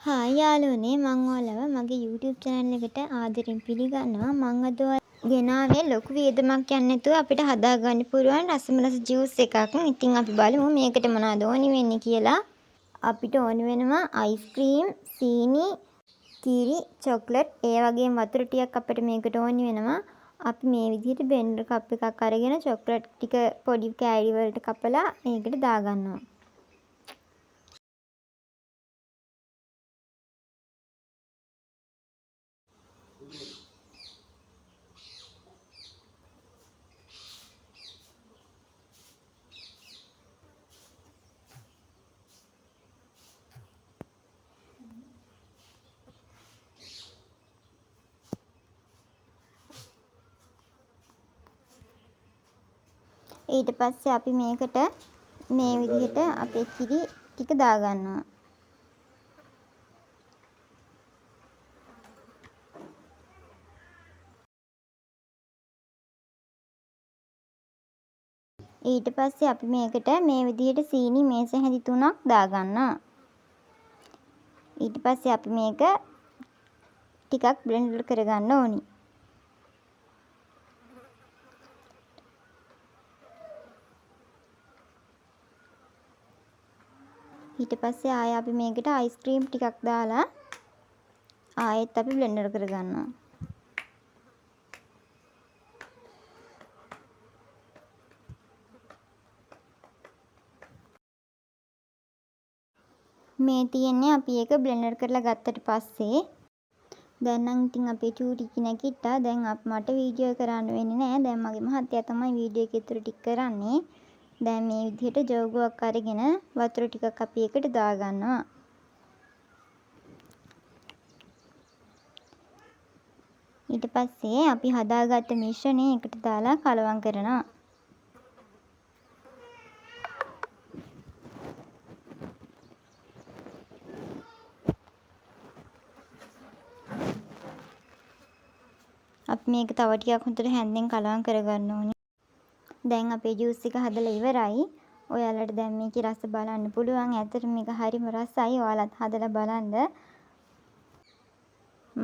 Hi යාළුවනේ මං ඔයාලව මගේ YouTube channel එකට ආදරෙන් පිළිගන්නවා. මං අද ගෙනාවේ ලොකු වියදමක් යන්නේ නැතුව අපිට හදාගන්න පුළුවන් රසමලස් ජූස් එකක්. ඉතින් අපි බලමු මේකට මොනවද ඕනි වෙන්නේ කියලා. අපිට ඕනි වෙනවා අයිස්ක්‍රීම්, සීනි, කිරි, චොක්ලට්, ඒ වගේම වතුර ටිකක් අපිට මේකට ඕනි වෙනවා. අපි මේ විදිහට බ්ලෙන්ඩර් කප් එකක් අරගෙන චොක්ලට් ටික පොඩි කෑලි වලට කපලා මේකට දාගන්නවා. ඊට පස්සේ අපි මේකට මේ විදිහට අපේ කිරි ටික දාගන්නවා. ඊට පස්සේ අපි මේකට මේ විදිහට සීනි මේස හැඳි 3ක් දාගන්නවා. ඊට පස්සේ අපි මේක ටිකක් බ්ලෙන්ඩර් කරගන්න ඕනි. ඊට පස්සේ ආයෙ අපි මේකට අයිස්ක්‍රීම් ටිකක් දාලා ආයෙත් අපි බ්ලෙන්ඩර් කරගන්නවා. මේ තියෙන්නේ අපි ඒක බ්ලෙන්ඩර් කරලා ගත්තට පස්සේ දැන් නම් ඉතින් අපේ චූටි නැගිට්ටා. දැන් මට වීඩියෝ කරන්න වෙන්නේ නැහැ. දැන් මගේ මහත්තයා තමයි වීඩියෝ එක ඉතුරු ටික කරන්නේ. දැන් මේ විදිහට ජෝගුවක් අරගෙන වතුර ටිකක් අපි එකට දාගන්නවා. ඊට පස්සේ අපි හදාගත්ත මිශ්‍රණය එකට දාලා කලවම් කරනවා. අපි මේක තව ටිකක් හොඳට හැන්දෙන් කලවම් කරගන්න ඕනේ. දැන් අපේ ජූස් එක හදලා ඉවරයි. ඔයාලට දැන් මේකේ රස බලන්න පුළුවන්. ඇත්තට මේක හරිම රසයි. ඔයාලත් හදලා බලන්න.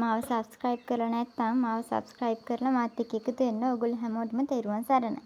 මාව subscribe කරලා නැත්නම් මාව subscribe කරලා මාත් එක්ක එකතු වෙන්න. ඔයගොල්ලෝ හැමෝටම තෙරුවන් සරණයි.